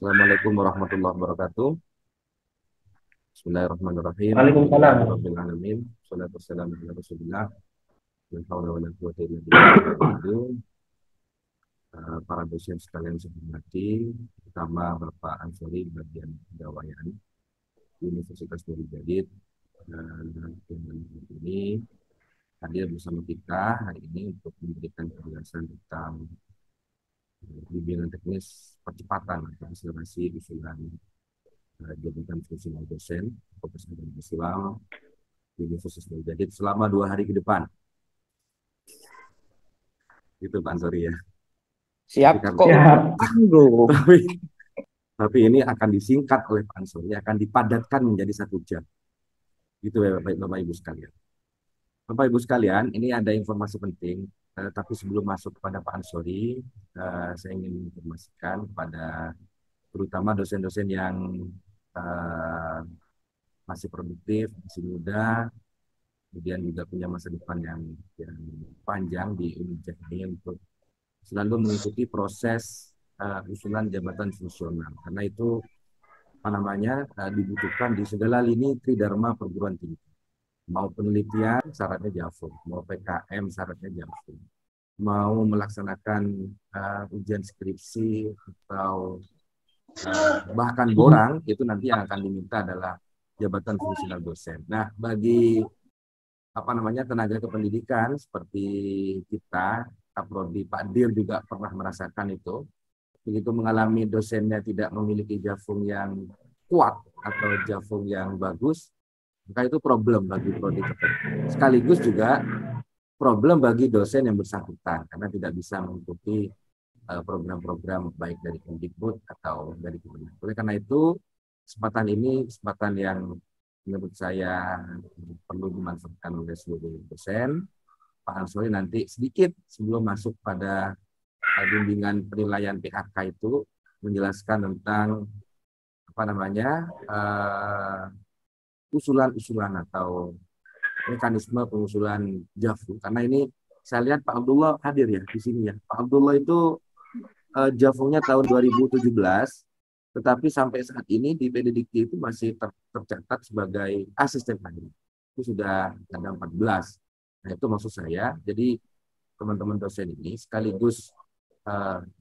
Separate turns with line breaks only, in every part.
Assalamualaikum warahmatullahi wabarakatuh. Bismillahirrahmanirrahim.
Waalaikumsalam.
Alhamdulillahirabbil alamin. Wassalatu wassalamu ala Rasulillah. La haula wala quwwata illa billah. Para dosen sekalian saya hormati, pertama Bapak Ansori bagian Pegawaian Universitas Nurul Jadid, dan dengan ini hadir bersama kita hari ini untuk memberikan penjelasan tentang bimbingan teknis percepatan atau akselerasi usulan jabatan fungsional dosen Profesor Islam di Universitas Nurul Jadid selama 2 hari ke depan. Itu Pak Ansori ya.
Siap kok.
Bro. Tapi ini akan disingkat oleh Pak Ansori, akan dipadatkan menjadi 1 jam. Gitu ya Bapak Ibu sekalian. Bapak Ibu sekalian, ini ada informasi penting. Tapi sebelum masuk kepada Pak Ansori, saya ingin menginformasikan kepada terutama dosen-dosen yang masih produktif, masih muda, kemudian juga punya masa depan yang panjang di Unijak ini untuk selalu mengikuti proses usulan jabatan fungsional. Karena itu dibutuhkan di segala lini tridharma perguruan tinggi. Mau penelitian syaratnya JAVO, mau PKM syaratnya JAVO, mau melaksanakan ujian skripsi atau bahkan borang, itu nanti yang akan diminta adalah jabatan fungsional dosen. Nah, bagi tenaga kependidikan seperti kita, Kaprodi, Pak Dir juga pernah merasakan itu. Begitu mengalami dosennya tidak memiliki javung yang kuat atau javung yang bagus, maka itu problem bagi prodi tertentu. Sekaligus juga problem bagi dosen yang bersangkutan karena tidak bisa mengikuti program-program baik dari Kemdikbud atau dari Kementerian. Oleh karena itu, kesempatan ini kesempatan yang menurut saya perlu dimanfaatkan oleh seluruh dosen. Pak Ansori nanti sedikit sebelum masuk pada bimbingan penilaian PHK itu menjelaskan tentang usulan-usulan atau mekanisme pengusulan JAVU. Karena ini saya lihat Pak Abdullah hadir ya di sini ya. Pak Abdullah itu JAVU-nya tahun 2017, tetapi sampai saat ini di PDDikti itu masih tercatat sebagai asisten ahli. Itu sudah ada 14. Nah itu maksud saya, jadi teman-teman dosen ini sekaligus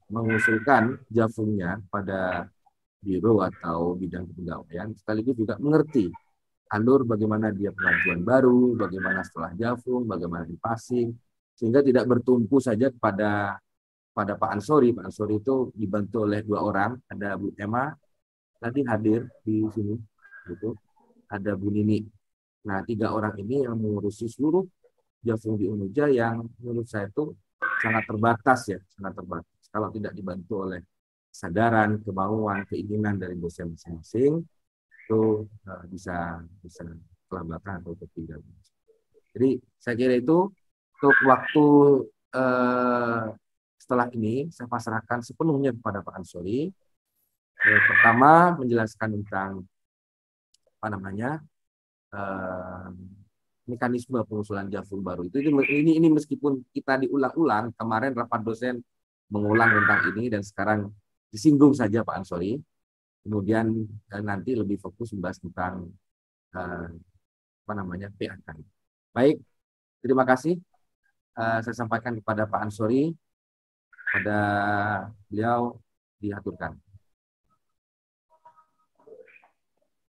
mengusulkan JAVU-nya pada biro atau bidang kepegawaian, sekaligus juga mengerti alur bagaimana dia pengajuan baru, bagaimana setelah JAVU, bagaimana di passing, sehingga tidak bertumpu saja pada Pak Ansori. Pak Ansori itu dibantu oleh 2 orang, ada Bu Emma tadi hadir di sini, gitu. Ada Bu Nini. Nah, 3 orang ini yang mengurusi seluruh JAVU di Unuja yang menurut saya itu sangat terbatas ya, sangat terbatas. Kalau tidak dibantu oleh kesadaran, kemauan, keinginan dari dosen masing-masing, itu bisa kelambatan atau tertinggal. Jadi saya kira itu untuk waktu setelah ini saya pasrahkan sepenuhnya kepada Pak Ansori. Pertama menjelaskan tentang mekanisme pengusulan JAVU baru itu. Ini meskipun kita diulang-ulang, kemarin rapat dosen mengulang tentang ini dan sekarang disinggung saja Pak Ansori. Kemudian nanti lebih fokus membahas tentang PHK. Baik, terima kasih. Saya sampaikan kepada Pak Ansori, pada beliau diaturkan.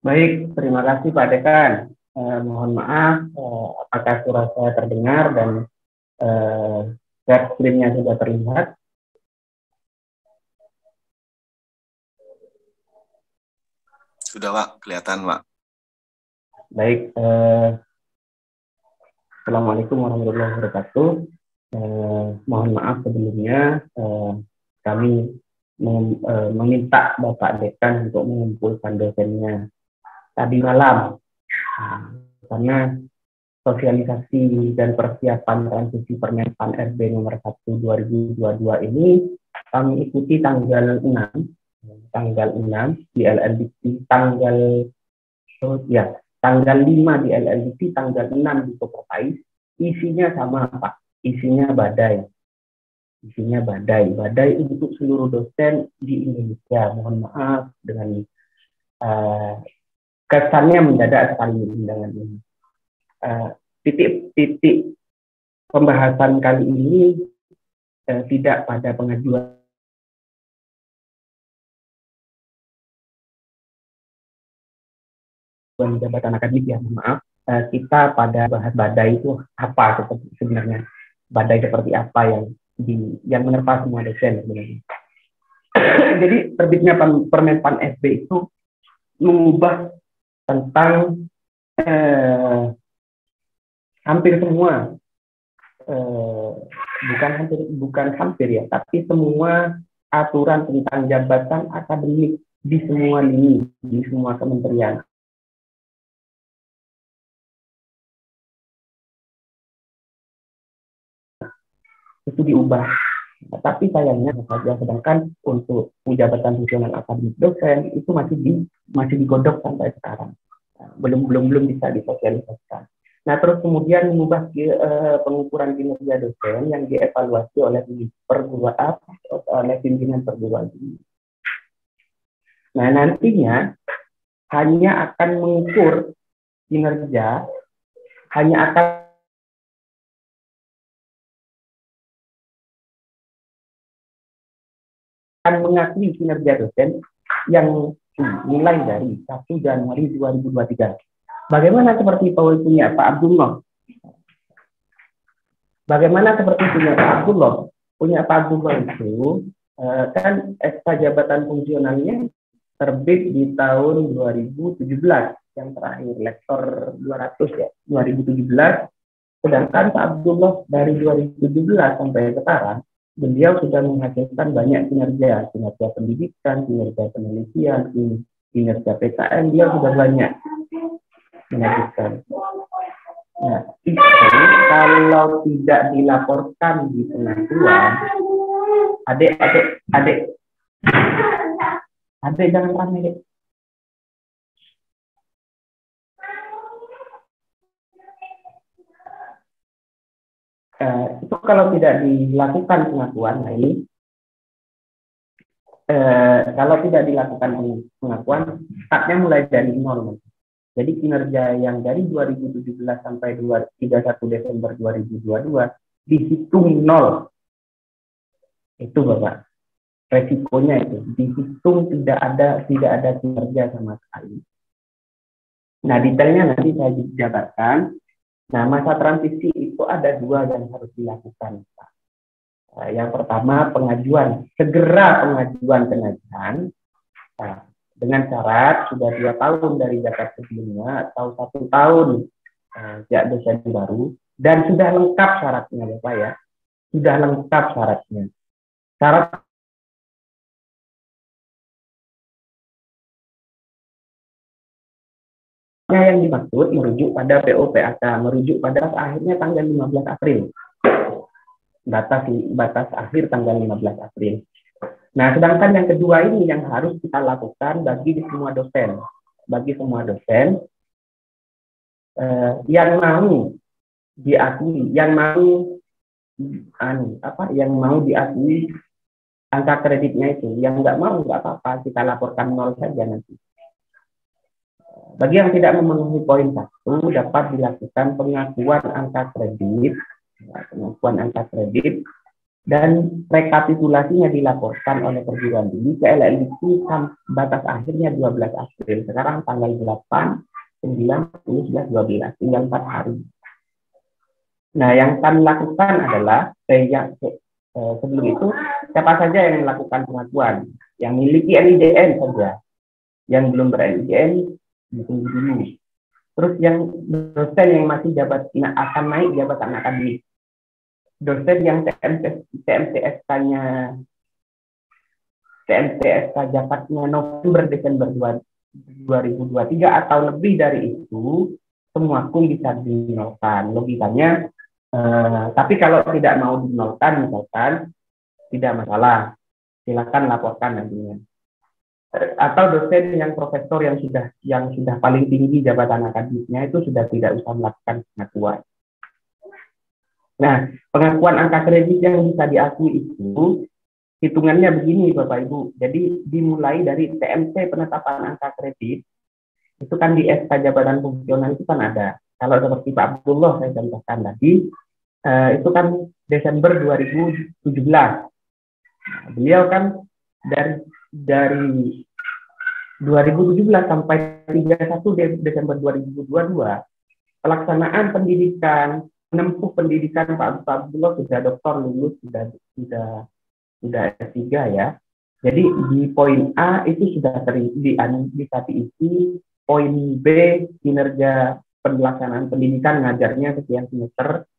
Baik, terima kasih Pak Dekan. Mohon maaf, apakah suara saya terdengar dan share screen-nya sudah terlihat?
Sudah Pak, kelihatan Pak.
Baik, Assalamualaikum warahmatullahi wabarakatuh. Mohon maaf sebelumnya, kami meminta Bapak Dekan untuk mengumpulkan dosennya tadi malam, karena sosialisasi dan persiapan transisi Permenpan RB nomor 1 2022 ini kami ikuti tanggal 6 di LLDP, tanggal 5 di LLDP, tanggal 6 di Kopopais. Isinya sama Pak, isinya badai. isinya badai. Badai untuk seluruh dosen di Indonesia. Mohon maaf dengan kesannya mendadak sekali undangan ini. Titik-titik pembahasan kali ini tidak pada pengajuan jabatan akademik, ya, maaf. Kita pada bahas badai itu apa sebenarnya, badai seperti apa yang menerpa semua dosen sebenarnya. Jadi terbitnya Permenpan SB itu mengubah tentang hampir semua, bukan hampir ya, tapi semua aturan tentang jabatan akademik di semua lini, di semua kementerian. Itu diubah. Tapi sayangnya saja, sedangkan untuk jabatan fungsional akademik dosen itu masih digodok sampai sekarang, belum bisa disosialisasikan. Nah, terus kemudian mengubah pengukuran kinerja dosen yang dievaluasi oleh pimpinan perguruan tinggi. Nah, nantinya hanya akan mengukur kinerja, hanya akan mengakui kinerja dosen yang dimulai dari 1 Januari 2023. Bagaimana seperti punya Pak Abdullah? Bagaimana seperti punya Pak Abdullah? Punya Pak Abdullah itu kan SK jabatan fungsionalnya terbit di tahun 2017, yang terakhir lektor 200 ya, 2017. Sedangkan Pak Abdullah dari 2017 sampai sekarang beliau sudah menghasilkan banyak kinerja pendidikan, kinerja penelitian, kinerja PKN, dia sudah banyak menghasilkan. Nah, itu kalau tidak dilaporkan di pengakuan, adik jangan ramai, dek. Itu kalau tidak dilakukan pengakuan, nah ini kalau tidak dilakukan pengakuan, startnya mulai dari nol. Jadi kinerja yang dari 2017 sampai 31 Desember 2022 dihitung nol. Itu Bapak, resikonya itu dihitung tidak ada kinerja sama sekali. Nah, detailnya nanti saya jabarkan. Nah, masa transisi itu ada 2 yang harus dilakukan, Pak. Yang pertama, segera pengajuan kenaikan. Nah, dengan syarat sudah 2 tahun dari zakat sebelumnya atau 1 tahun sejak dosen baru, dan sudah lengkap syaratnya, Bapak ya. Sudah lengkap syaratnya. Syarat yang dimaksud merujuk pada PO/PAK, merujuk pada akhirnya tanggal 15 April. Batas akhir tanggal 15 April. Nah, sedangkan yang kedua ini yang harus kita lakukan bagi semua dosen. Bagi semua dosen yang mau diakui, yang mau diakui angka kreditnya itu, yang nggak mau nggak apa-apa, kita laporkan nol saja nanti. Bagi yang tidak memenuhi poin 1, dapat dilakukan pengakuan angka kredit, dan rekapitulasinya dilaporkan oleh perguruan tinggi ke LLIQ batas akhirnya 12 April. Sekarang tanggal 8, 9, 10, 11, 12, tinggal 4 hari. Nah, yang kami lakukan adalah sebelum itu siapa saja yang melakukan pengakuan, yang memiliki NIDN saja, yang belum ber-NIDN ditunggu dulu. Terus yang dosen yang masih akan naik jabatan akademik, dosen yang TMCSK jabatnya November Desember 2023 atau lebih dari itu, semua pun bisa dinolkan. Logikanya, tapi kalau tidak mau dinolkan misalkan, tidak masalah, silakan laporkan nantinya. Atau dosen yang profesor yang sudah paling tinggi jabatan akademiknya itu sudah tidak usah melakukan pengakuan. Nah, pengakuan angka kredit yang bisa diakui itu hitungannya begini Bapak Ibu. Jadi dimulai dari TMC penetapan angka kredit, itu kan di SK jabatan fungsional itu kan ada. Kalau seperti Pak Abdullah saya contohkan tadi, itu kan Desember 2017. Nah, beliau kan dari 2017 sampai 31 Desember 2022 pelaksanaan pendidikan, menempuh pendidikan Pak Abdullah sudah doktor, lulus sudah S3 ya. Jadi di poin A itu sudah bisa diisi, poin B kinerja pelaksanaan pendidikan ngajarnya sekian semester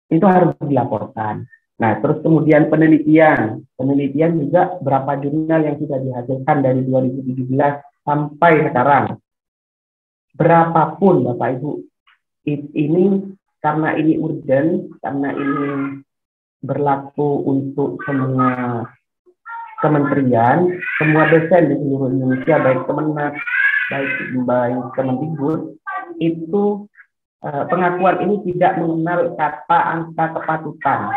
itu harus dilaporkan. Nah, terus kemudian penelitian juga berapa jurnal yang sudah dihasilkan dari 2017 sampai sekarang. Berapapun Bapak Ibu, ini karena ini urgent, karena ini berlaku untuk semua kementerian, semua dosen di seluruh Indonesia, baik Kemenak, baik Kemendikbud, itu pengakuan ini tidak mengenal kata angka kepatutan.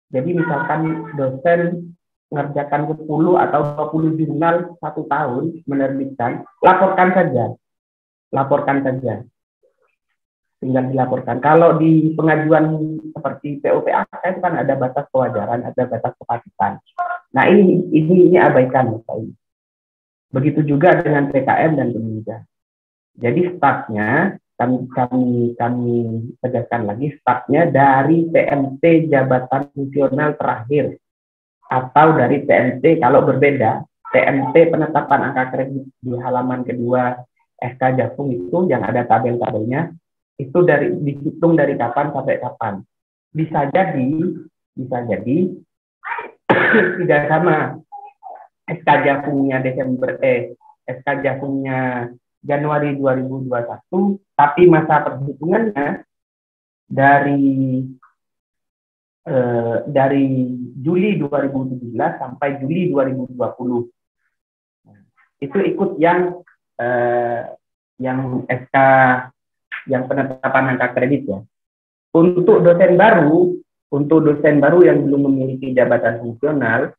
Jadi misalkan dosen mengerjakan 10 atau 20 jurnal 1 tahun menerbitkan, laporkan saja. Tinggal dilaporkan. Kalau di pengajuan seperti POPAK itu kan ada batas kewajaran, ada batas kepatutan. Nah ini abaikan. Begitu juga dengan PKM dan penunjang. Jadi startnya kami tegaskan lagi, startnya dari TMT jabatan fungsional terakhir atau dari TMT kalau berbeda TMT penetapan angka kredit di halaman kedua SK Jafung itu yang ada tabel-tabelnya itu dihitung dari kapan sampai kapan. Bisa jadi tidak sama SK Jafungnya SK Jafungnya Januari 2021, tapi masa perhitungannya dari Juli 2017 sampai Juli 2020. Itu ikut yang SK yang penetapan angka kredit ya. Untuk dosen baru yang belum memiliki jabatan fungsional,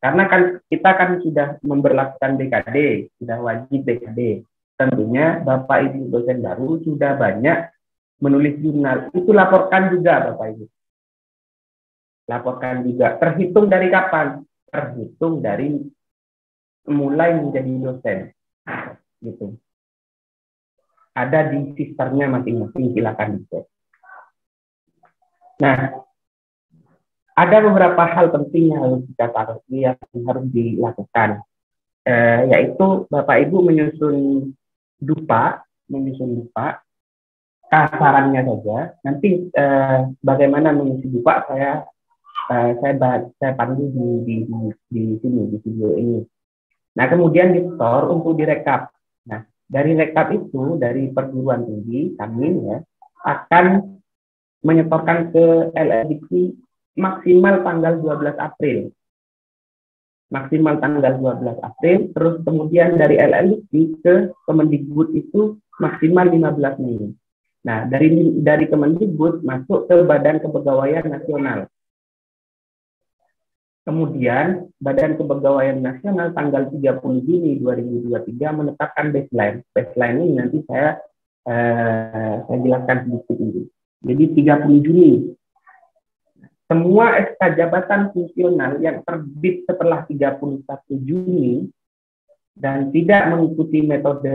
karena kan kita kan sudah memberlakukan BKD, sudah wajib BKD. Tentunya Bapak Ibu dosen baru sudah banyak menulis jurnal. Itu laporkan juga Bapak Ibu. Laporkan juga. Terhitung dari kapan? Terhitung dari mulai menjadi dosen. Gitu. Ada di sisternya masing-masing, silakan dicek. Nah, ada beberapa hal penting yang harus dilakukan, yaitu Bapak Ibu menyusun dupa, kasarannya saja. Nanti bagaimana mengisi dupa saya pandu di sini di video ini. Nah, kemudian di store untuk direkap. Nah, dari rekap itu dari perguruan tinggi kami ya akan menyetorkan ke LLDIKI maksimal tanggal 12 April. Maksimal tanggal 12 April, terus kemudian dari LLDIKI ke Kemendikbud itu maksimal 15 Mei. Nah, dari Kemendikbud masuk ke Badan Kepegawaian Nasional. Kemudian Badan Kepegawaian Nasional tanggal 30 Juni 2023 menetapkan baseline. Baseline ini nanti saya jelaskan sedikit ini. Jadi 30 Juni semua SK jabatan fungsional yang terbit setelah 31 Juni dan tidak mengikuti metode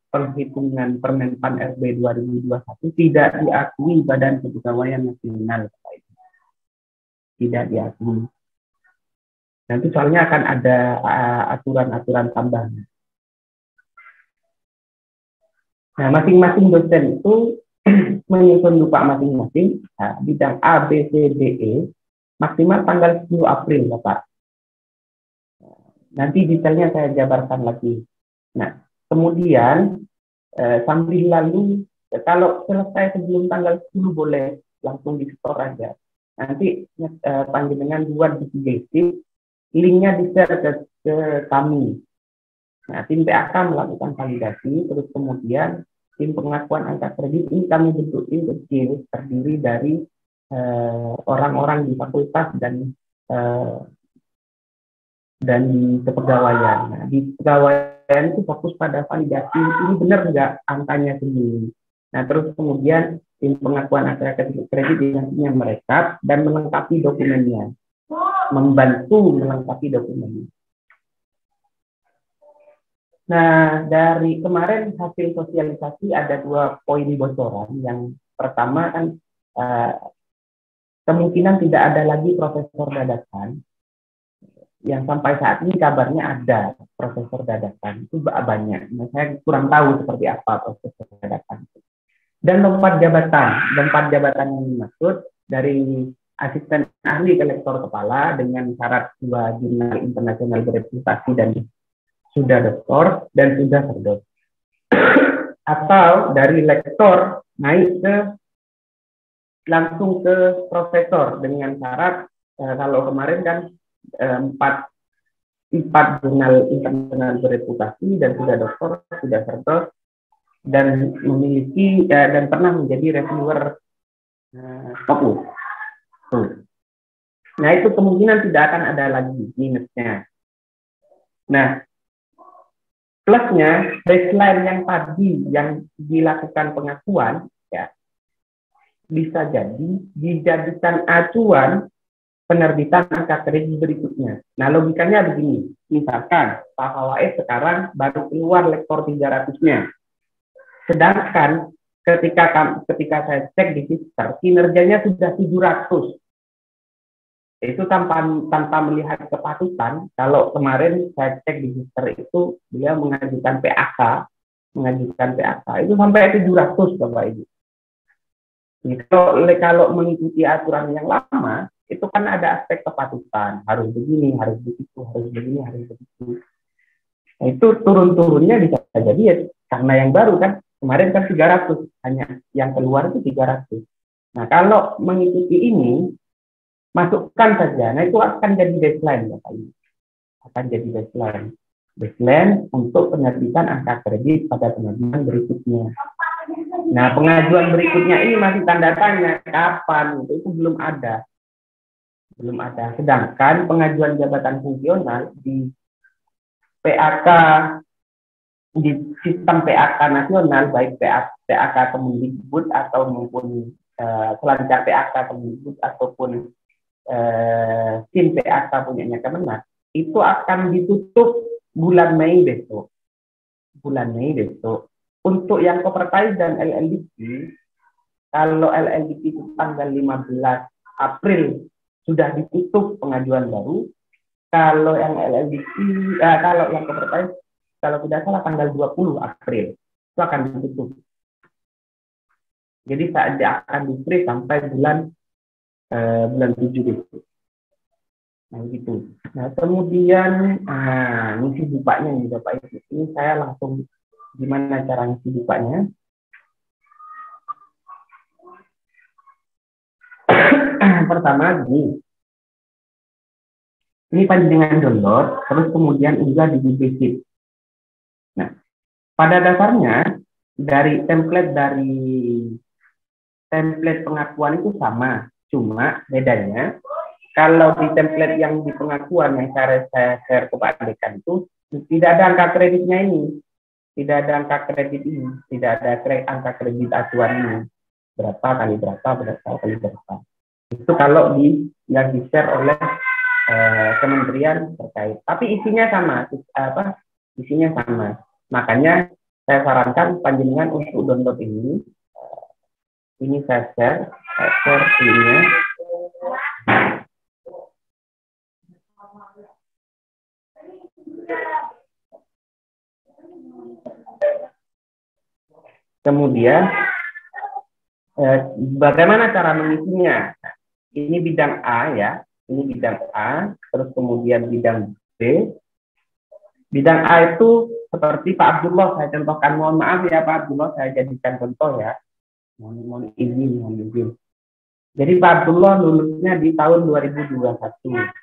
penghitungan Permenpan RB 2021 tidak diakui Badan Kepegawaian Nasional. Tidak diakui. Nanti soalnya akan ada aturan-aturan tambahan. Nah, masing-masing dosen itu menyusun dupa masing-masing, bidang A, B, C, D, E, maksimal tanggal 10 April, Bapak. Nanti detailnya saya jabarkan lagi. Nah, kemudian sambil lalu, kalau selesai sebelum tanggal 10 boleh langsung di-store aja. Nanti panjenengan buat di suggestif, linknya di-share ke kami. Nah, tim PAK melakukan validasi, terus kemudian tim pengakuan angka kredit ini kami bentuk tim kecil terdiri dari orang-orang di fakultas dan di kepegawaian. Nah, di kepegawaian itu fokus pada validasi ini benar nggak angkanya sendiri. Nah, terus kemudian tim pengakuan angka kredit nantinya merekap dan melengkapi dokumennya, membantu melengkapi dokumennya. Nah, dari kemarin hasil sosialisasi ada 2 poin bocoran. Yang pertama kan kemungkinan tidak ada lagi profesor dadakan. Yang sampai saat ini kabarnya ada profesor dadakan, itu banyak. Nah, saya kurang tahu seperti apa profesor dadakan. Dan lompat jabatan yang dimaksud dari asisten ahli kolektor kepala dengan syarat 2 jurnal internasional bereputasi dan sudah doktor dan sudah terdot. Atau dari lektor naik langsung ke profesor dengan syarat kalau kemarin kan 4 jurnal internasional bereputasi dan sudah doktor, sudah terdot dan memiliki dan pernah menjadi reviewer fokus. Nah, itu kemungkinan tidak akan ada lagi minusnya. Nah, plusnya baseline yang tadi yang dilakukan pengakuan ya bisa jadi dijadikan acuan penerbitan angka kredit berikutnya. Nah, logikanya begini. Misalkan Pak Fawais sekarang baru keluar lektor 300-nya. Sedangkan ketika saya cek di Sister, kinerjanya sudah 700. Itu tanpa melihat kepatutan. Kalau kemarin saya cek di Sister itu dia mengajukan PAK itu sampai 700 Bapak Ibu. Kalau mengikuti aturan yang lama, itu kan ada aspek kepatutan, harus begini, harus begitu, harus begini, harus begitu. Nah, itu turun-turunnya bisa jadi ya, karena yang baru kan, kemarin kan 300, hanya yang keluar itu 300. Nah, kalau mengikuti ini, masukkan saja, nah itu akan jadi baseline, Bapak Ibu. Akan jadi baseline untuk penerbitan angka kredit pada pengajuan berikutnya. Nah, pengajuan berikutnya ini masih tanda tanya, kapan, itu belum ada. Sedangkan pengajuan jabatan fungsional di PAK, di sistem PAK nasional, baik PAK Kemendikbud atau maupun selancar PAK Kemendikbud ataupun SIM PAK punyanya Kemenak, itu akan ditutup bulan Mei besok. Untuk yang Kopertais dan LLDP, kalau LLDP itu tanggal 15 April sudah ditutup pengajuan baru. Kalau yang LLDP, kalau yang Kopertais, kalau tidak salah tanggal 20 April itu akan ditutup. Jadi saat dia akan di-free sampai bulan 7 itu. Nah, gitu. Nah, kemudian ngisi bukanya nih Bapak Ibu. Ini saya langsung gimana cara ngisi bukanya. Pertama gini. Ini panjenengan download, terus kemudian unggah di Google Sheet. Nah, pada dasarnya dari template pengakuan itu sama, cuma bedanya kalau di template yang di pengakuan yang saya share kepada dekan itu tidak ada angka kreditnya ini, tidak ada angka kredit ini, tidak ada angka kredit acuan ini berapa kali berapa. Itu kalau yang di share oleh kementerian terkait, tapi isinya sama, Makanya saya sarankan panjenengan untuk download ini. Ini saya share linknya. Kemudian bagaimana cara mengisinya? Ini bidang A ya. Ini bidang A, terus kemudian bidang B. Bidang A itu seperti Pak Abdullah, saya contohkan, mohon maaf ya Pak Abdullah, saya jadikan contoh ya. Mohon izin. Jadi Pak Abdullah lulusnya di tahun 2021,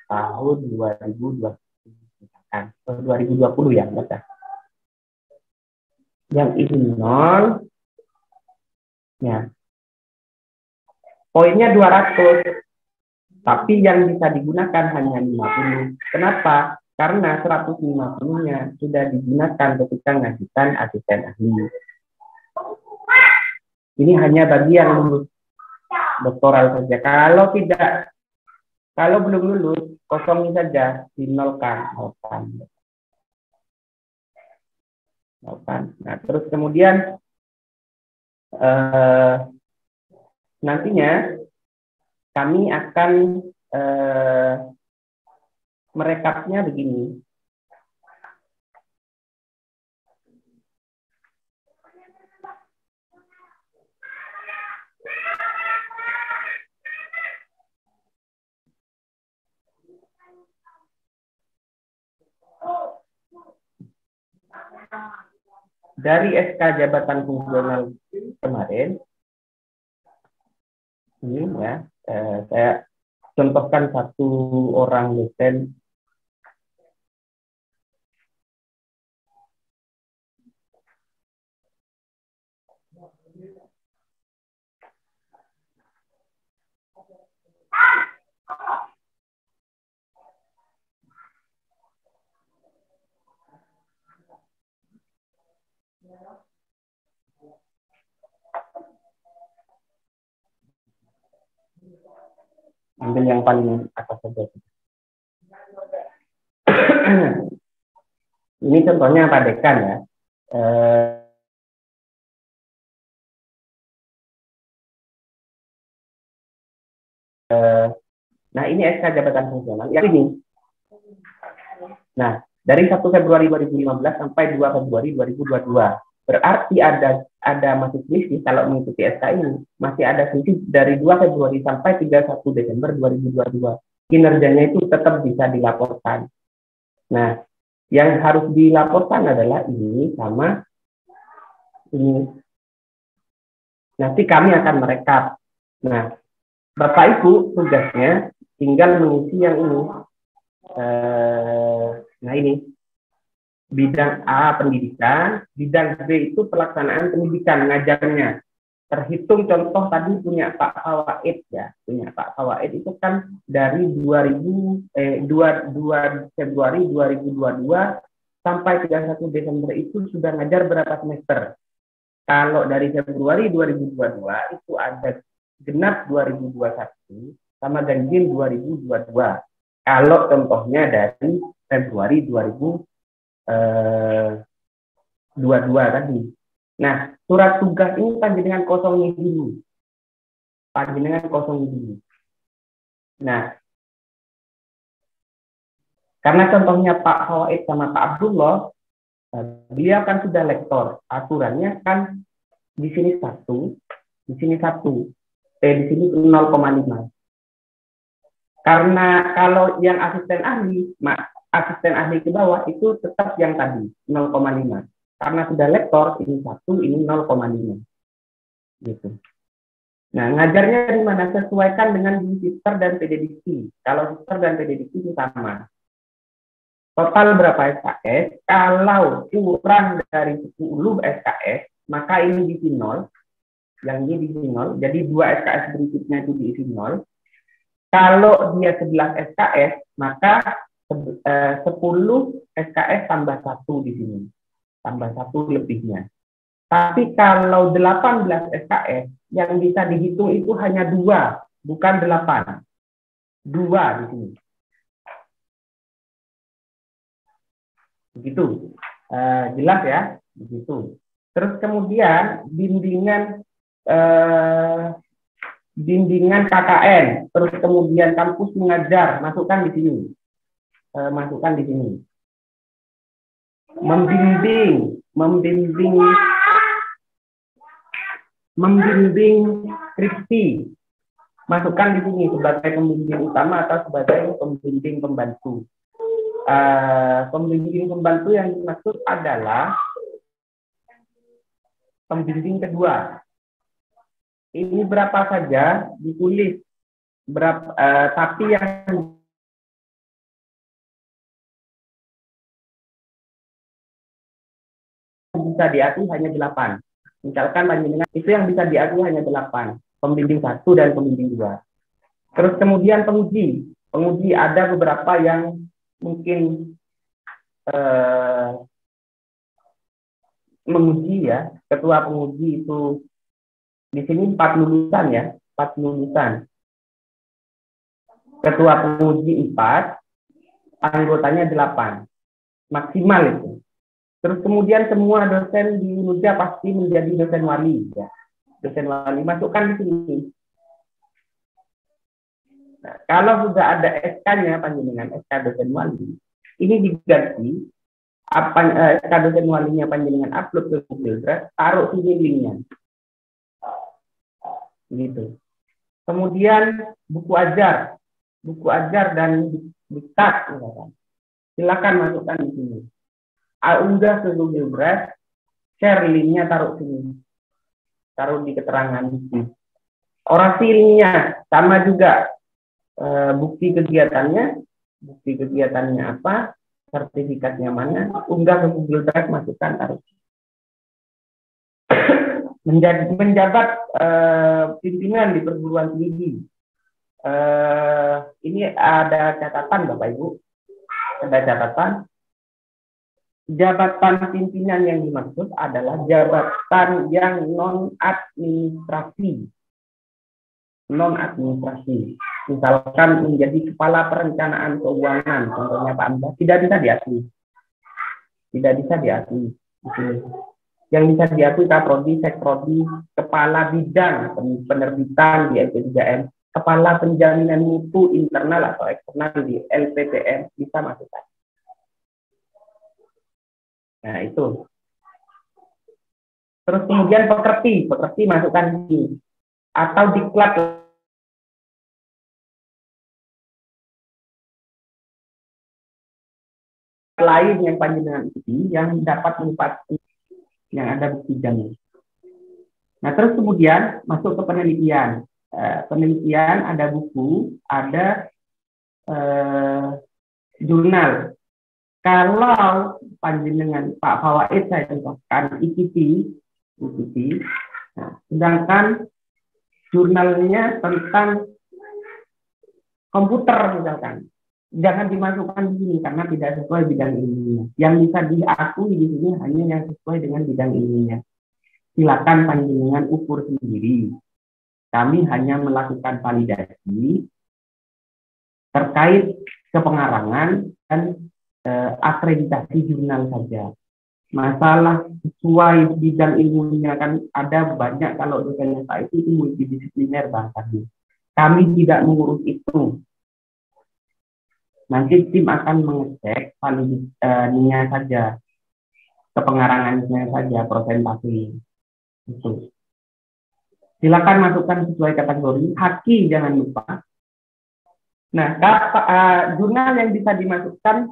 tahun 2020 ya, betul. Yang ini 0, Ya, poinnya 200, tapi yang bisa digunakan hanya 50. Kenapa? Karena 150-nya sudah digunakan ketika ngajukan asisten ahli. Ini hanya bagi yang lulus doktoral saja. Kalau tidak, kalau belum lulus, kosongin saja, dinolkan. Nah, terus kemudian nantinya kami akan merekapnya begini. Dari SK jabatan fungsional kemarin, ini ya, saya contohkan satu orang dosen ambil yang paling atas saja. Ini contohnya Pak Dekan ya. Nah, ini SK jabatan fungsional yang ini. Nah, dari 1 Februari 2015 sampai 2 Februari 2022. Berarti ada masih selisih kalau mengikuti SK ini. Masih ada selisih dari 2 Februari sampai 31 Desember 2022. Kinerjanya itu tetap bisa dilaporkan. Nah, yang harus dilaporkan adalah ini sama ini. Nanti kami akan merekap. Nah, Bapak Ibu tugasnya tinggal mengisi yang ini. Nah, ini bidang A pendidikan, bidang B itu pelaksanaan pendidikan, ngajarnya. Terhitung contoh tadi punya Pak Fawaid ya, punya Pak Fawaid itu kan dari 2 Februari 2022 sampai 31 Desember itu sudah ngajar berapa semester? Kalau dari Februari 2022 itu ada genap 2021 sama ganjil 2022. Kalau contohnya dari Februari 2022 tadi. Nah, surat tugas ini panjenengan kosongin dulu. Nah, karena contohnya Pak Hawaid sama Pak Abdullah, beliau kan sudah lektor. Aturannya kan di sini 1, di sini 1, di sini 0,5. Karena kalau yang asisten ahli ke bawah itu tetap yang tadi 0,5. Karena sudah lektor ini 1, ini 0,5. Gitu. Nah, ngajarnya di mana? Sesuaikan dengan sister dan PDDC. Kalau sister dan PDDC itu sama. Total berapa SKS? Kalau kurang dari 10 SKS, maka ini diisi 0. Yang ini diisi 0. Jadi 2 SKS berikutnya itu diisi 0. Kalau dia 11 SKS, maka 10 SKS tambah 1 di sini. Tambah 1 lebihnya. Tapi kalau 18 SKS, yang bisa dihitung itu hanya 2, bukan 8. 2 di sini. Begitu. Jelas ya? Begitu. Terus kemudian bimbingan KKN, terus kemudian kampus mengajar, masukkan di sini. Masukkan di sini. Membimbing skripsi, masukkan di sini sebagai pembimbing utama atau sebagai pembimbing pembantu. Pembimbing pembantu yang dimaksud adalah pembimbing kedua. Ini berapa saja ditulis, tapi yang bisa diatur hanya 8. Misalkan panjenengan itu yang bisa diakui hanya 8, pembimbing 1 dan pembimbing 2. Terus kemudian penguji. Penguji ada beberapa yang mungkin menguji ya. Ketua penguji itu di sini 4 lulusan ya, 4 lulusan. Ketua penguji 4, anggotanya 8. Maksimal itu. Terus kemudian semua dosen di Unja pasti menjadi dosen wali ya. Dosen wali masukkan di sini. Nah, kalau sudah ada SK-nya panjenengan, SK dosen wali, ini diganti SK dosen walinya panjenengan upload ke Google Drive, taruh sini linknya. Gitu. Kemudian buku ajar dan diktat misalkan. Silakan masukkan di sini. Unggah ke Google Drive, share linknya, taruh sini, taruh di keterangan bukti. Orasi linknya sama juga, bukti kegiatannya apa, sertifikatnya mana, unggah ke Google Drive, masukkan, taruh. Menjabat pimpinan di perguruan tinggi. Ini ada catatan Bapak Ibu, ada catatan. Jabatan pimpinan yang dimaksud adalah jabatan yang non-administrasi. Non-administrasi. Misalkan menjadi kepala perencanaan keuangan, contohnya Pak Amba, tidak bisa diakui. Tidak bisa diakui. Yang bisa diakui Kaprodi, Sekprodi, kepala bidang penerbitan di LP3M, kepala penjaminan mutu internal atau eksternal di LPPM, bisa masukkan. Nah, itu. Terus kemudian pekerti masukkan di atau diklat lain yang panjenengan ikuti yang dapat menempati yang ada bukti jamin. Nah, terus kemudian masuk ke penelitian. Penelitian ada buku, ada jurnal. Kalau panjenengan Pak Fawaid saya contohkan IKT, nah, sedangkan jurnalnya tentang komputer misalkan, jangan dimasukkan di sini karena tidak sesuai bidang ilmunya. Yang bisa diakui di sini hanya yang sesuai dengan bidang ilmunya. Silakan panjenengan ukur sendiri. Kami hanya melakukan validasi terkait kepengarangan dan akreditasi jurnal saja. Masalah sesuai bidang ilmunya kan ada banyak, kalau dosennya Pak itu multidisipliner bahasanya. Kami tidak mengurus itu. Nanti tim akan mengecek validasinya saja, kepengarangannya saja, prosentase itu. Silakan masukkan sesuai kategori. Haki jangan lupa. Nah, jurnal yang bisa dimasukkan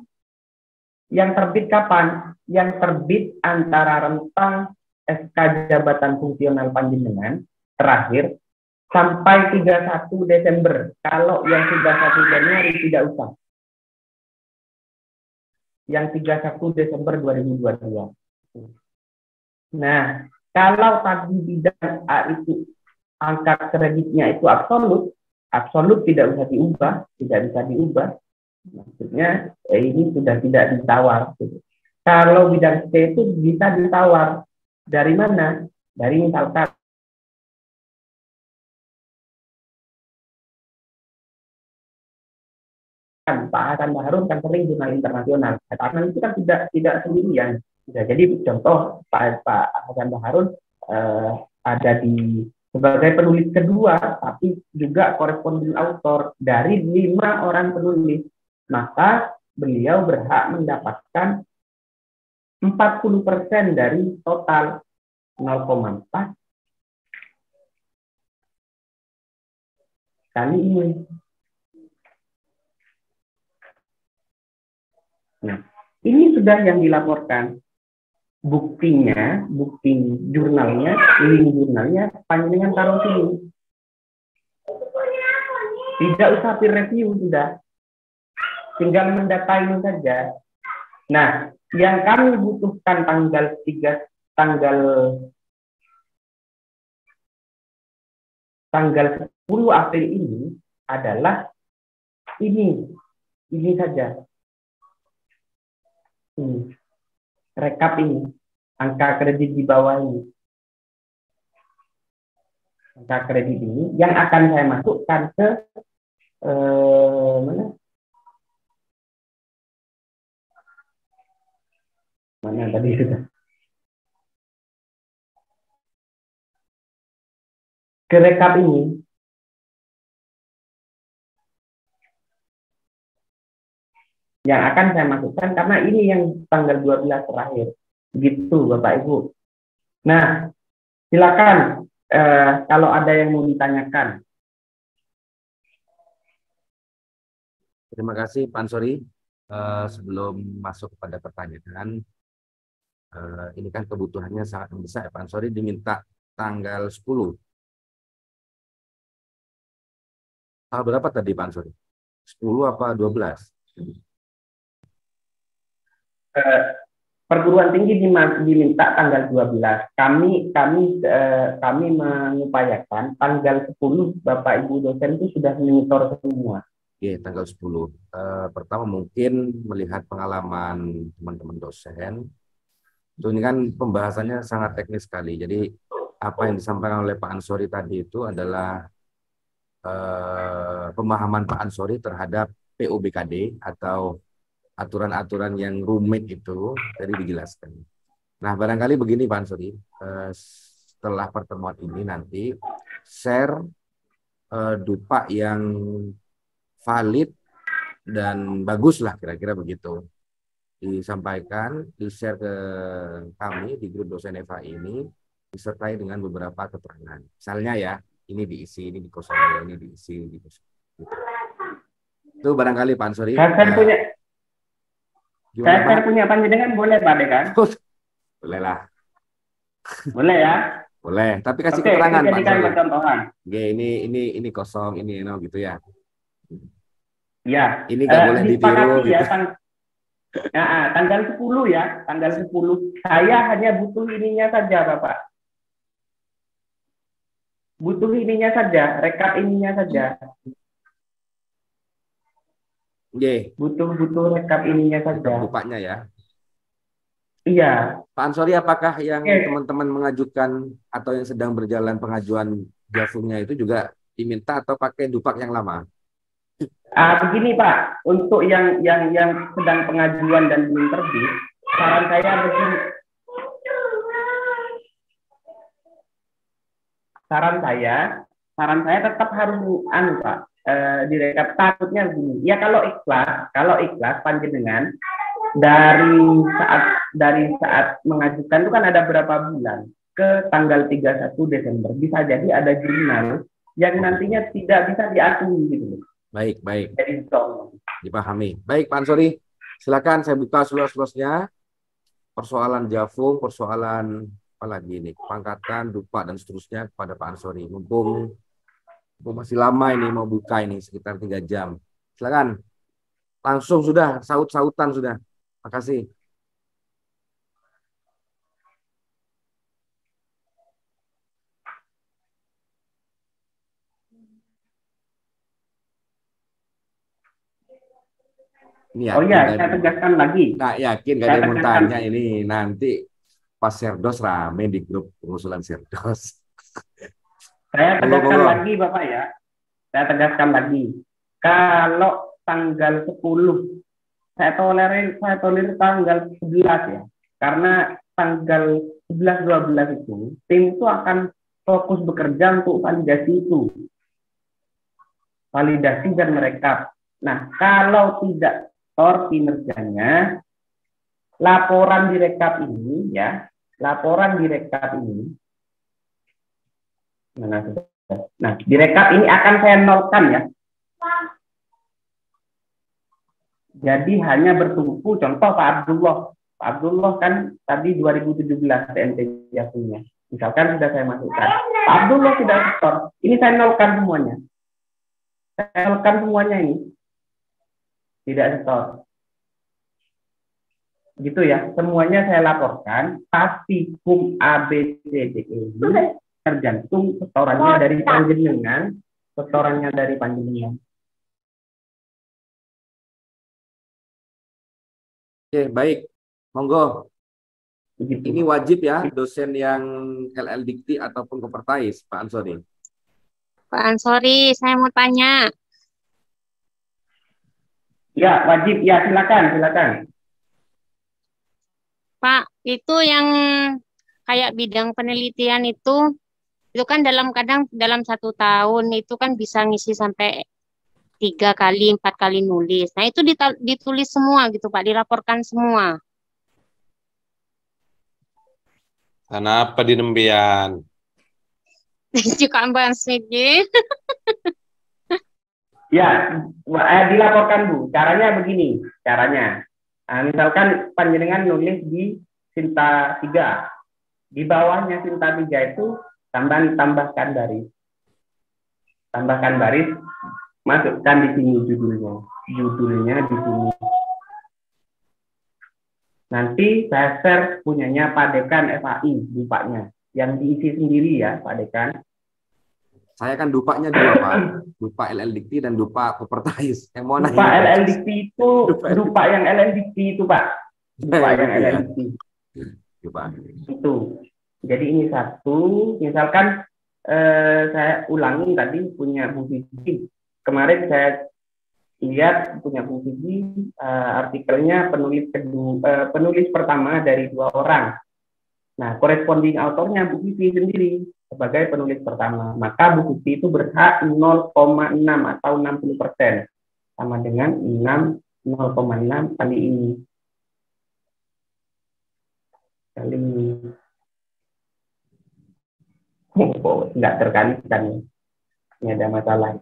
yang terbit kapan? Yang terbit antara rentang SK jabatan fungsional panjenengan terakhir sampai 31 Desember. Kalau yang 31 Januari tidak usah. Yang 31 Desember 2022. Nah, kalau tadi bidang A itu angka kreditnya itu absolut tidak usah diubah, tidak bisa diubah. Maksudnya ini sudah tidak ditawar. Kalau bidang C itu bisa ditawar. Dari mana? Dari misalkan Pak Hasan Baharun kan sering jurnal internasional. Karena itu kan tidak sendirian. Ya, jadi contoh Pak Hasan Baharun ada sebagai penulis kedua, tapi juga koresponden autor dari 5 orang penulis. Maka beliau berhak mendapatkan 40% dari total 0,4 kali ini. Nah, ini sudah yang dilaporkan. Buktinya, bukti jurnalnya, link jurnalnya, panjenengan taruh sini. Tidak usah peer review, sudah. Tinggal mendatai saja. Nah, yang kami butuhkan tanggal tanggal 10 April ini adalah ini saja. Rekap ini, angka kredit di bawah ini. Angka kredit ini yang akan saya masukkan ke mana tadi sudah. Ke rekap ini. Yang akan saya masukkan karena ini yang tanggal 12 terakhir. Begitu Bapak Ibu. Nah, silakan kalau ada yang mau ditanyakan.
Terima kasih Pak Ansori. Sebelum masuk kepada pertanyaan, ini kan kebutuhannya sangat besar. Pak Ansori diminta tanggal 10. Tanggal berapa tadi Pak Ansori? 10 apa 12?
Perguruan tinggi diminta tanggal 12. Kami mengupayakan tanggal 10 Bapak Ibu dosen itu sudah monitor semua.
Oke, tanggal 10. Pertama mungkin melihat pengalaman teman-teman dosen. Ini kan pembahasannya sangat teknis sekali. Jadi apa yang disampaikan oleh Pak Ansori tadi itu adalah pemahaman Pak Ansori terhadap PUBKD atau aturan-aturan yang rumit itu tadi dijelaskan. Nah, barangkali begini Pak Ansori, setelah pertemuan ini nanti share dupa yang valid dan bagus lah kira-kira begitu. Disampaikan, di-share ke kami di grup dosen EVA ini, disertai dengan beberapa keterangan. Misalnya ya, ini diisi, ini dikosongin, ini diisi, ini dikosongin. Gitu. Itu barangkali Pak Ansori.
Saya punya panjenengan boleh Pak Dekan?
Boleh lah.
Boleh ya?
Boleh, tapi kasih keterangan Pak Ansori.
Oke,
ini kosong, ini gitu ya.
Ya.
Ini nggak boleh ditiru gitu.
Ya, tanggal 10 ya, tanggal 10. Saya hanya butuh ininya saja, Bapak. Butuh ininya saja, rekap ininya saja. Butuh rekap ininya saja.
Dupanya ya.
Iya.
Pak Ansori, apakah yang teman-teman mengajukan atau yang sedang berjalan pengajuan JAFU-nya itu juga diminta atau pakai dupak yang lama?
Begini Pak, untuk yang sedang pengajuan dan belum terbit, saran saya begini. Saran saya tetap harus Pak. Direkap takutnya begini. Ya kalau ikhlas panjenengan dari saat mengajukan itu kan ada berapa bulan ke tanggal 31 Desember bisa jadi ada jurnal yang nantinya tidak bisa diakui gitu.
Baik.
Jadi
dipahami. Baik Pak Ansori, silakan saya buka seluas-luasnya persoalan JAFU, persoalan apa lagi ini, pangkatan, dupa dan seterusnya kepada Pak Ansori. Mumpung masih lama ini mau buka ini sekitar 3 jam. Silakan. Langsung sudah saut-sautan sudah. Makasih.
Saya tegaskan lagi.
Nah, yakin gak ada yang mau tanya ini nanti pas Serdos rame di grup pengusulan Serdos.
Saya tegaskan lagi Bapak ya. Saya tegaskan lagi. Kalau tanggal 10 saya tolerir tanggal 11 ya. Karena tanggal 11 12 itu tim itu akan fokus bekerja untuk validasi itu. Validasi dan merekap. Nah, kalau tidak kinerjanya, laporan direkap ini ya, nah direkap ini akan saya nolkan ya. Jadi hanya bertumpu contoh Pak Abdullah kan tadi 2017 PNT jatuhnya. Misalkan sudah saya masukkan. Pak Abdullah tidak setor. Ini saya nolkan semuanya. Ini. Tidak setor. Gitu ya. Semuanya saya laporkan. Tapi HUM A, B, C, D, E tergantung setorannya dari panjenengan, setorannya dari panjenengan.
Oke, baik. Monggo.
Begitu.
Ini wajib ya, dosen yang LL Dikti ataupun Kopertais, Pak Ansori.
Pak Ansori, saya mau tanya.
Ya, wajib. Ya, silakan.
Pak, itu yang kayak bidang penelitian itu kan kadang dalam 1 tahun itu kan bisa ngisi sampai 3 kali, 4 kali nulis. Nah, itu ditulis semua gitu, Pak, dilaporkan semua.
Kenapa di nembian?
Juga Mbak Sigi.
Ya, dilaporkan Bu. Caranya begini, caranya. Nah, misalkan panjenengan nulis di Sinta 3. Di bawahnya Sinta 3 itu tambahkan baris. Tambahkan baris, masukkan di sini judulnya. Judulnya di sini. Nanti saya share punyanya Pak Dekan FAI, dupanya. Yang diisi sendiri ya, Pak Dekan.
Saya kan dupanya 2, Pak. Dupa LL Dikti dan dupa Kopertais. Yang mana
Dupa
ini,
LL Dikti itu, dupa yang LL Dikti itu, Pak. Dupa yang LL Dikti.
Dupa.
Itu. Jadi ini satu, misalkan saya ulangi tadi punya Bu Vivi. Kemarin saya lihat punya Bu Vivi artikelnya penulis pertama dari 2 orang. Nah, corresponding autornya Bu Vivi sendiri sebagai penulis pertama. Maka Bu Vivi itu berhak 0,6 atau 60%. Sama dengan 0,6 kali ini. Kali ini. Oh, nggak terkalikan ya. Ini ada masalah.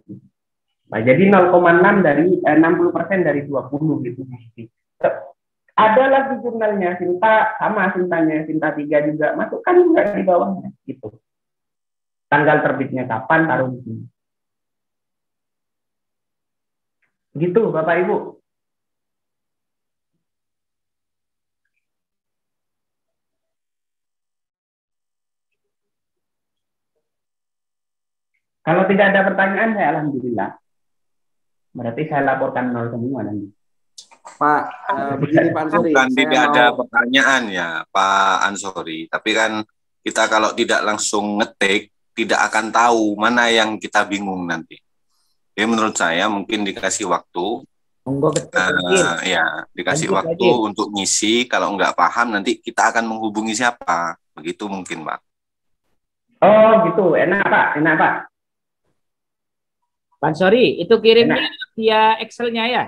Nah, jadi 0,6 dari 60% dari 20 gitu. Ada lagi jurnalnya Sinta sama Sintanya Sinta 3 juga masukkan juga di bawahnya gitu. Tanggal terbitnya kapan taruh di sini. Gitu Bapak Ibu. Kalau tidak ada pertanyaan, saya alhamdulillah. Berarti saya laporkan 0 semua nanti.
Pak, begini Pak Ansori.
Bukan tidak ada pertanyaan ya Pak Ansori, tapi kan kita kalau tidak langsung ngetik, tidak akan tahu mana yang kita bingung nanti. Jadi menurut saya mungkin dikasih waktu, dikasih waktu untuk ngisi. Kalau nggak paham nanti kita akan menghubungi siapa, begitu mungkin Pak.
Oh gitu, enak Pak.
Pak Ansori, itu kirimnya via Excel-nya ya?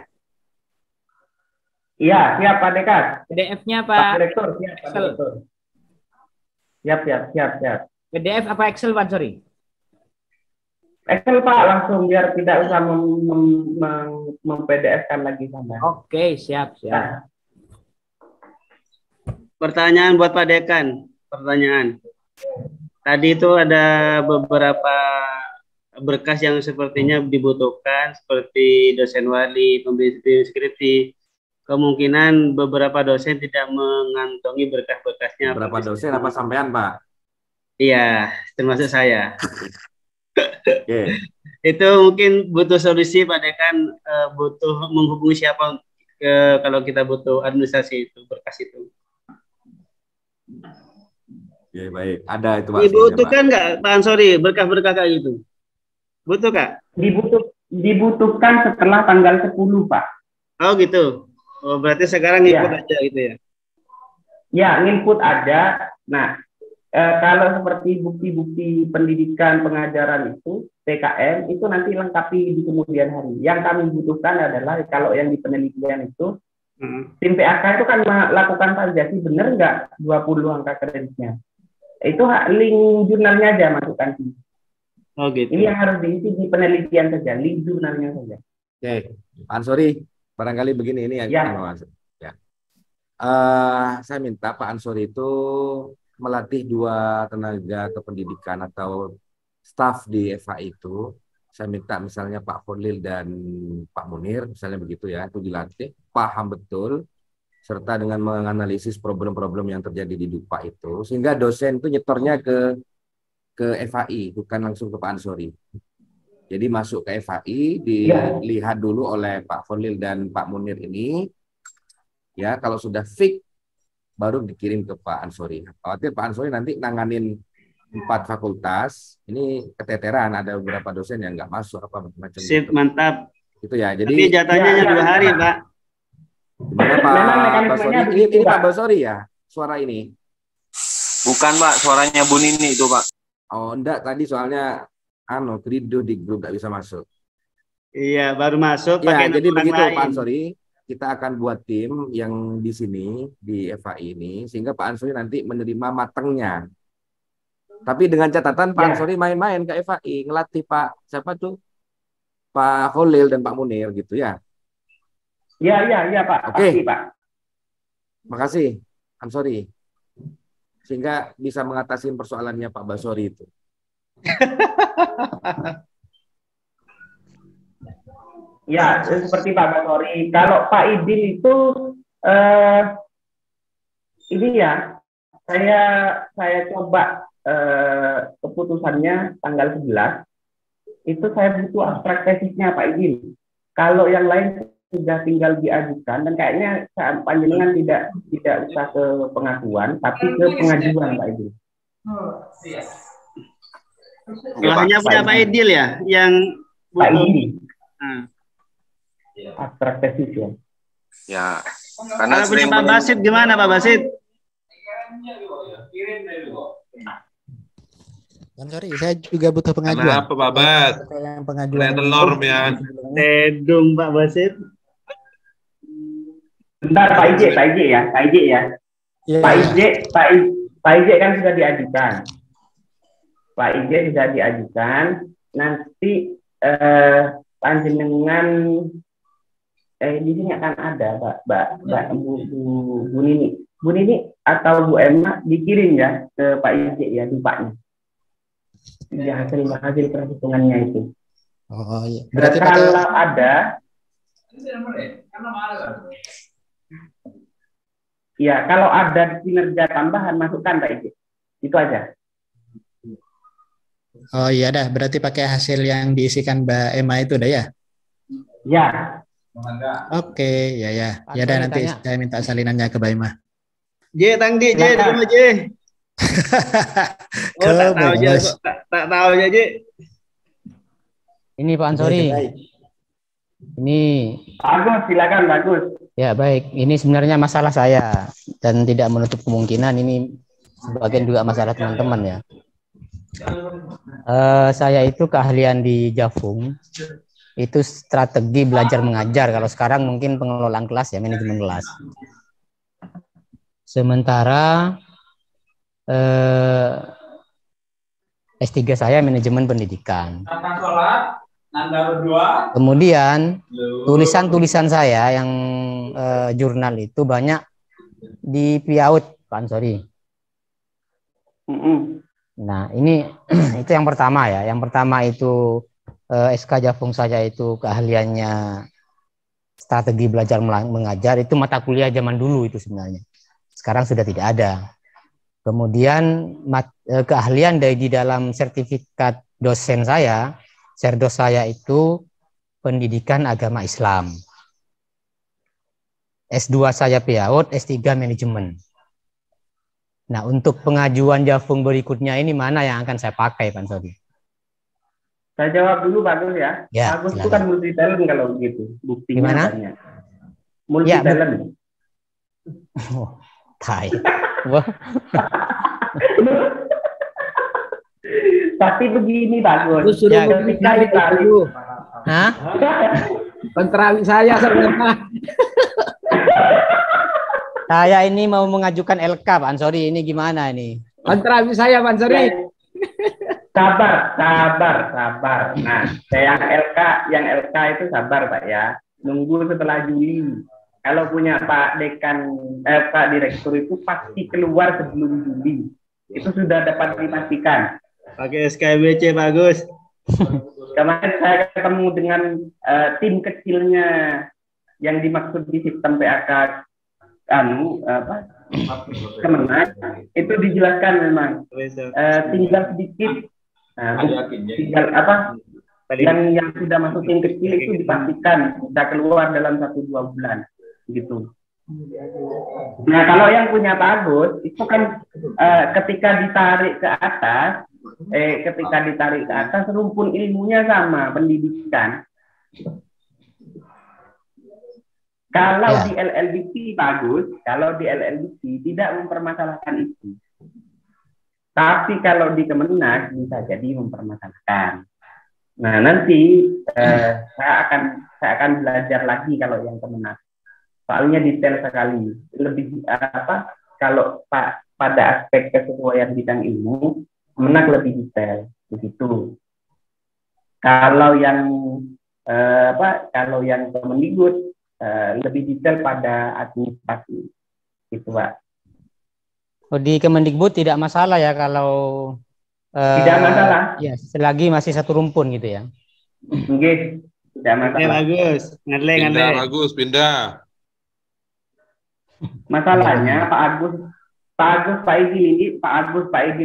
Iya, siap Pak Dekan.
PDF-nya
Pak
Pak
Direktur, siap Pak
Excel.
Direktur. Siap.
PDF apa Excel, Pak Ansori?
Excel Pak, langsung biar tidak usah mem-PDF-kan lagi sama.
Oke, siap.
Nah.
Pertanyaan buat Pak Dekan. Pertanyaan. Tadi itu ada beberapa berkas yang sepertinya dibutuhkan, seperti dosen wali, pembimbing skripsi. Kemungkinan beberapa dosen tidak mengantongi berkas-berkasnya.
Berapa dosen apa sampean, Pak?
Iya, termasuk saya.
Oke.
Itu mungkin butuh solusi Pak Dekan, butuh menghubungi siapa kalau kita butuh administrasi itu, berkas itu.
Ya, baik. Ada itu Pak.
Dibutuhkan nggak Pak Ansori berkas-berkas kayak gitu? Butuh Kak?
Dibutuhkan setelah tanggal 10 Pak.
Oh gitu. Oh, berarti sekarang input aja gitu ya?
Ya, input ada. Nah, kalau seperti bukti-bukti pendidikan pengajaran itu, PKM, itu nanti lengkapi di kemudian hari. Yang kami butuhkan adalah kalau yang di penelitian itu, tim PAK itu kan melakukan validasi benar nggak 20 angka kreditnya. Itu link jurnalnya aja masukkan sini.
Oh gitu.
Ini yang harus diisi di penelitian saja, link jurnalnya saja.
Oke, Pak Ansori, barangkali begini ini yang saya minta Pak Ansori itu melatih 2 tenaga kependidikan atau staf di FAI itu. Saya minta misalnya Pak Khalil dan Pak Munir, misalnya begitu ya, itu dilatih, paham betul, serta dengan menganalisis problem-problem yang terjadi di DUPA itu, sehingga dosen itu nyetornya ke ke FAI, bukan langsung ke Pak Ansori. Jadi masuk ke FAI, dilihat dulu oleh Pak Fadlil dan Pak Munir ini. Ya, kalau sudah fix, baru dikirim ke Pak Ansori. Khawatir Pak Ansori nanti nanganin 4 fakultas, ini keteteran, ada beberapa dosen yang nggak masuk apa macam
Sip,
gitu.
mantap.
Itu ya. Jadi
Tapi jatahnya hanya 2 hari, Pak.
gimana Pak Basori? Ini Pak Basori ya, suara ini.
Bukan, Pak, suaranya Bu Nini itu, Pak.
Oh, enggak, tadi soalnya Krido di grup nggak bisa masuk.
Iya, baru masuk
Ya,
pakai
jadi
orang
begitu
lain.
Pak Ansori, kita akan buat tim yang di sini, di FAI ini, sehingga Pak Ansori nanti menerima matangnya. Tapi dengan catatan Pak Ansori main-main ke FAI, ngelatih Pak, siapa tuh? Pak Khalil dan Pak Munir gitu ya.
Iya Pak.
Oke.
Pasti, Pak.
Makasih, Ansori. Sehingga bisa mengatasi persoalannya Pak Basori itu.
Ya, seperti Pak Basori. Kalau Pak Idil itu ini ya, saya coba keputusannya tanggal 11. Itu saya butuh abstrak tesisnya Pak Idil. Kalau yang lain sudah tinggal diajukan, dan kayaknya panjenengan tidak usah ke pengakuan, tapi ke pengajuan Pak Idil.
Hanya punya Pak Idil ya, yang
Pak Idil.
Nah.
Abstrak tesis ya.
Ya, karena
Kalau punya Pak Basit gimana Pak Basit?
Sorry, saya juga butuh pengajuan.
Kenapa Pak Bas?
Pengajuan.
Lihat telur ya.
Tedung Pak Basit.
Bentar Pak IJ ya. Pak IJ kan sudah diajukan. Pak IJ sudah diajukan. Nanti panjenengan di sini akan ada Mbak Bu Nini. Bu Nini atau Bu Emma dikirim ya ke Pak IJ ya, dupanya. Ya, hasil perhitungannya itu.
Oh iya.
Berarti kalau ada, ya kalau ada kinerja tambahan masukkan Pak IJ. Itu aja.
Oh iya dah, berarti pakai hasil yang diisikan Mbak Emma itu dah ya?
Ya.
Oke, ya. Ya dah, nanti saya minta salinannya ke Mbak Emma.
J, Tangdi, J, terima J. Oh, tak tahu aja, tak tahu aja, J.
Ini Pak Ansori. Ini
Bagus, silakan bagus.
ya baik. Ini sebenarnya masalah saya dan tidak menutup kemungkinan ini sebagian juga masalah teman-teman ya. Saya itu keahlian di Jafung itu strategi belajar mengajar. Kalau sekarang mungkin pengelolaan kelas ya, manajemen kelas. Sementara S3 saya manajemen pendidikan. Kemudian tulisan-tulisan saya yang jurnal itu banyak di Piaut, Pak Ansori. Nah, ini itu yang pertama ya. Yang pertama itu SK Jafung saya itu keahliannya strategi belajar mengajar, itu mata kuliah zaman dulu itu sebenarnya. Sekarang sudah tidak ada. Kemudian keahlian di dalam sertifikat dosen saya, serdos saya itu pendidikan agama Islam. S2 saya Piaut, S3 manajemen. Nah, untuk pengajuan Jafung berikutnya ini mana yang akan saya pakai, Pak Ansori?
Saya jawab dulu Bagus ya.
Ya,
Bagus itu kan multi talent kalau begitu. Buktinya
gimana?
banyak. Multi talent.
Oh, tai. Wah.
Tapi begini Bagus.
Suruh
Ya.
dulu.
Hah?
Penterawi saya sebenarnya.
Saya ini mau mengajukan LK, Pak Ansori. Ini gimana ini?
Penterawi saya, Pak Ansori.
Sabar. Nah, yang LK itu sabar Pak ya. Nunggu setelah Juli. Kalau punya Pak Dekan, Pak Direktur itu pasti keluar sebelum Juli. Itu sudah dapat dipastikan.
Pakai SKMBC bagus.
Kemarin saya ketemu dengan tim kecilnya yang dimaksud di sistem PAK Kemenak itu dijelaskan memang tinggal sedikit, tinggal apa yang sudah masuk tim kecil itu dipastikan bisa keluar dalam 1-2 bulan gitu. Nah kalau yang punya Pak Agus itu kan ketika ditarik ke atas rumpun ilmunya sama, pendidikan. Kalau di LLDP Pak Agus, kalau di LLDP tidak mempermasalahkan itu. Tapi kalau di Kemenak bisa jadi mempermasalahkan. Nah nanti saya akan belajar lagi kalau yang Kemenak. Soalnya detail sekali. Lebih kalau pada aspek kesesuaian bidang ilmu, Kemenak lebih detail begitu. Kalau yang Kemendikbud lebih detail pada administrasi, gitu Pak.
Di Kemendikbud tidak masalah ya kalau
tidak masalah.
Ya, selagi masih satu rumpun gitu ya.
Oke, tidak masalah.
Bagus,
Pindah.
Masalahnya Pak Agus, Pak Idil,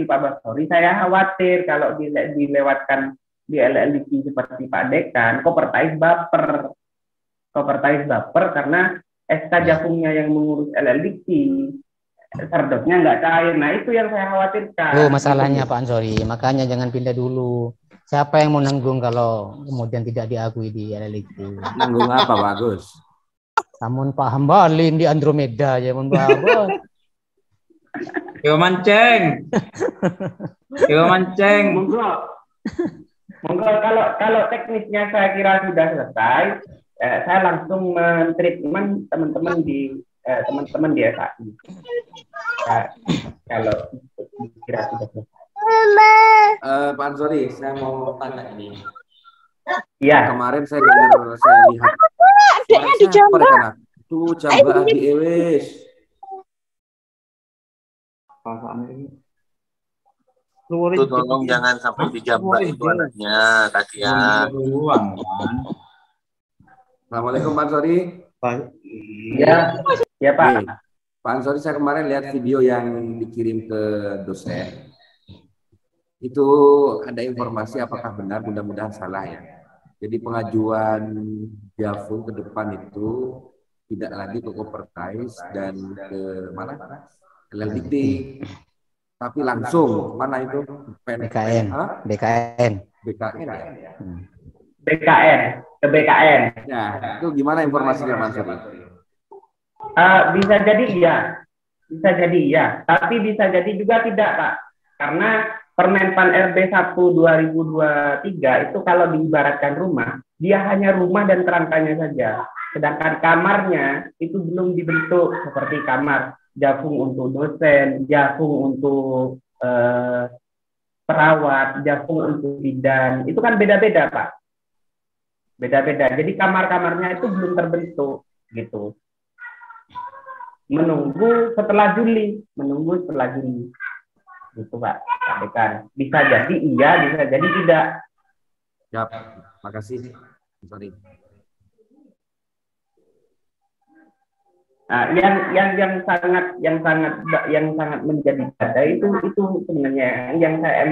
Pak Basori, saya khawatir kalau dilewatkan di LLDP seperti Pak Dekan, Kopertais baper karena SK Jafungnya yang mengurus LLDP. Serdotnya nggak cair. Nah itu yang saya khawatirkan.
Oh masalahnya Pak Ansori, makanya jangan pindah dulu. Siapa yang mau nanggung kalau kemudian tidak diakui di LLDP?
Nanggung apa Pak Agus?
Namun Pak Hambalin di Andromeda ya membawa.
Yo manceng.
Monggo kalau teknisnya saya kira sudah selesai, saya langsung men-treatment teman-teman di SAI. Kalau kira sudah selesai.
Pak Ansori, saya mau tanya ini.
Iya.
Kemarin saya lihat
adanya di Jamba.
Tuh Jamba di Ewes.
Itu tolong jangan sampai di Jamba itu anaknya, kasihan.
Assalamualaikum Pak Ansori.
Ya Pak.
Pak Ansori, saya kemarin lihat video yang dikirim ke dosen. Itu ada informasi apakah benar, mudah-mudahan salah ya. Jadi pengajuan Jafung ke depan itu tidak lagi ke Kopertais dan ke mana? LLDP. Tapi langsung mana itu?
BKN.
Ke BKN.
Nah, itu gimana informasinya Mas Ansori?
Bisa jadi iya, tapi bisa jadi juga tidak Pak, karena Permenpan RB 1 2023 itu kalau diibaratkan rumah, dia hanya rumah dan kerangkanya saja, sedangkan kamarnya itu belum dibentuk seperti kamar Jafung untuk dosen, Jafung untuk perawat, Jafung untuk bidan, itu kan beda-beda Pak, beda-beda. Jadi kamar-kamarnya itu belum terbentuk gitu. Menunggu setelah Juli gitu Pak Dekan. Bisa jadi iya, bisa jadi tidak.
Ya, makasih. Sorry.
Nah, yang sangat menjadi badai itu sebenarnya yang saya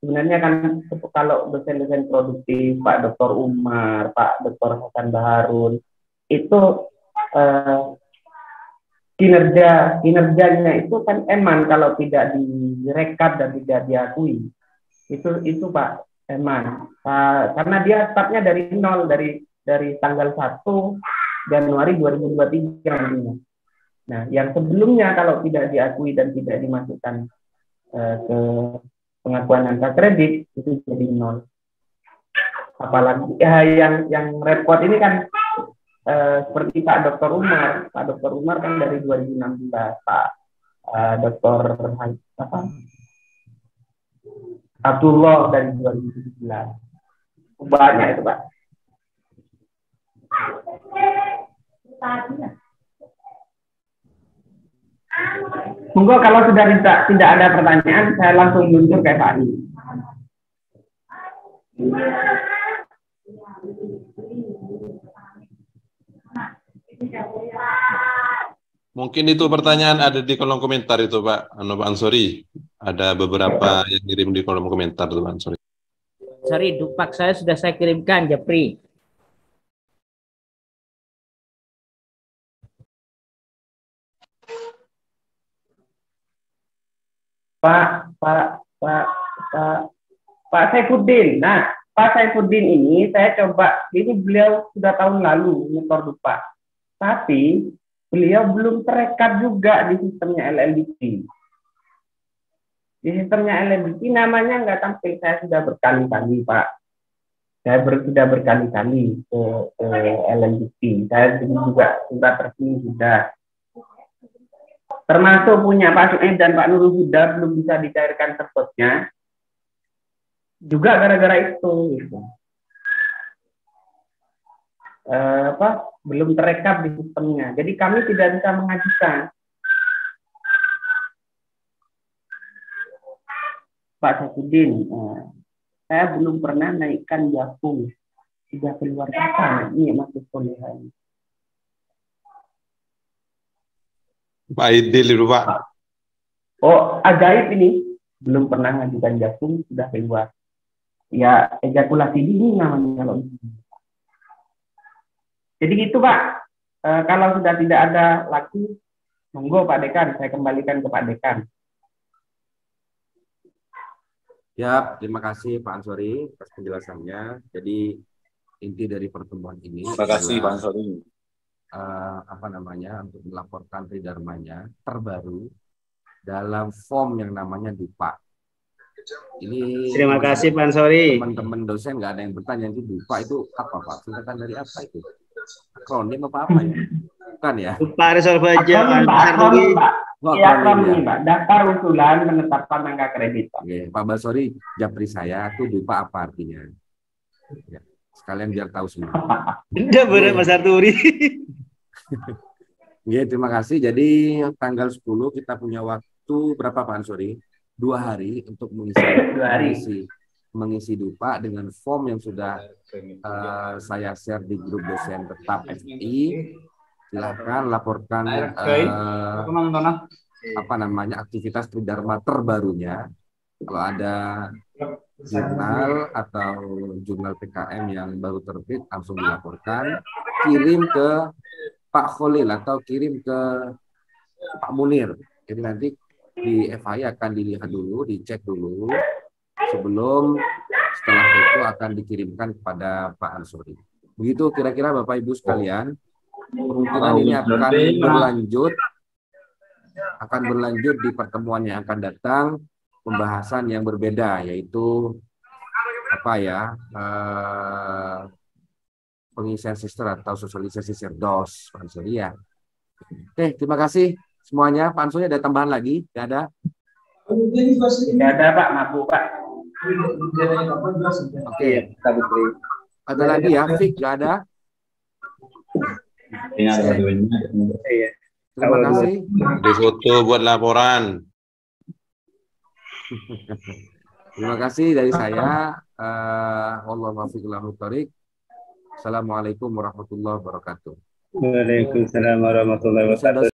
sebenarnya kan kalau dosen-dosen produktif Pak Dr. Umar, Pak Dr. Hasan Baharun itu kinerjanya itu kan eman kalau tidak direkap dan tidak diakui. Itu Pak eman. Karena dia startnya dari nol, dari tanggal 1 Januari 2023. Nah, yang sebelumnya kalau tidak diakui dan tidak dimasukkan ke pengakuan angka kredit itu jadi nol. Apalagi yang repot ini kan seperti Pak Dr. Umar. Pak Dr. Umar kan dari 2016, Pak Dr. Abdullah dari 2017. Banyak itu Pak. Monggo kalau sudah tidak ada pertanyaan, saya langsung mundur ke Pak I.
Mungkin itu pertanyaan ada di kolom komentar itu Pak Pak Ansori. Ada beberapa yang kirim di kolom komentar tuh Pak Ansori.
Sorry, dupak saya sudah saya kirimkan, Japri.
Pak Saifuddin. Nah, Pak Saifuddin ini saya coba, ini beliau sudah tahun lalu nyetor dupa, tapi beliau belum terekam juga di sistemnya LLDP. Di sistemnya LLDP namanya nggak tampil. Saya sudah berkali-kali Pak. Saya sudah berkali-kali ke LLDP. Saya juga sudah resmi sudah. Termasuk punya Pak Sued dan Pak Nurul Huda belum bisa dicairkan tersebutnya. Juga gara-gara itu. Gitu. Belum terekam di sistemnya. Jadi kami tidak bisa mengajukan. Pak Saifuddin, saya belum pernah naikkan Jafung. Sudah keluar kata, ini masih solehan.
Pak Idil itu Pak.
Oh, ajaib ini. Belum pernah ngajukan Jafung, sudah keluar. Ya, ejakulasi dini namanya kalau ini. Jadi gitu Pak. Kalau sudah tidak ada lagi, monggo Pak Dekan, saya kembalikan ke Pak Dekan.
Ya, terima kasih Pak Ansori atas penjelasannya. Jadi inti dari pertemuan ini.
Terima kasih Pak Ansori.
Untuk melaporkan tridharmanya terbaru dalam form yang namanya DUPA. Ini
Terima kasih Pak Ansori.
Teman-teman dosen nggak ada yang bertanya itu DUPA itu apa Pak? Singkatan dari apa itu? Akronim apa ya? Bukan ya?
Pak Rizal Baja.
Ya, Pak. Daftar usulan menetapkan angka kredit Pak.
Oke, Pak Basori, japri saya itu DUPA apa artinya? Ya, sekalian biar tahu semua.
Tidak benar Mas Arturi.
Ya, terima kasih. Jadi tanggal 10 kita punya waktu berapa Pak Ansori? 2 hari untuk mengisi DUPA dengan form yang sudah saya share di grup dosen tetap FI. Silahkan laporkan aktivitas tridharma terbarunya. Kalau ada jurnal atau jurnal PKM yang baru terbit langsung dilaporkan, kirim ke Pak Khalil atau kirim ke Pak Munir. Jadi nanti di FI akan dilihat dulu, dicek dulu sebelum setelah itu akan dikirimkan kepada Pak Ansori. Begitu kira-kira Bapak Ibu sekalian. Kemungkinan ini akan berlanjut di pertemuan yang akan datang, pembahasan yang berbeda, yaitu pengisian sister atau sosialisasi sirdos, Pak Ansori ya. Oke, terima kasih semuanya. Pak Ansori ada tambahan lagi? Tidak ada?
Tidak ada Pak, mabuk Pak.
Oke. Ada lagi ya? Fik, nggak ada? Terima kasih.
Di foto buat laporan.
Terima kasih dari saya. Assalamualaikum warahmatullahi wabarakatuh.
Waalaikumsalam warahmatullahi wabarakatuh.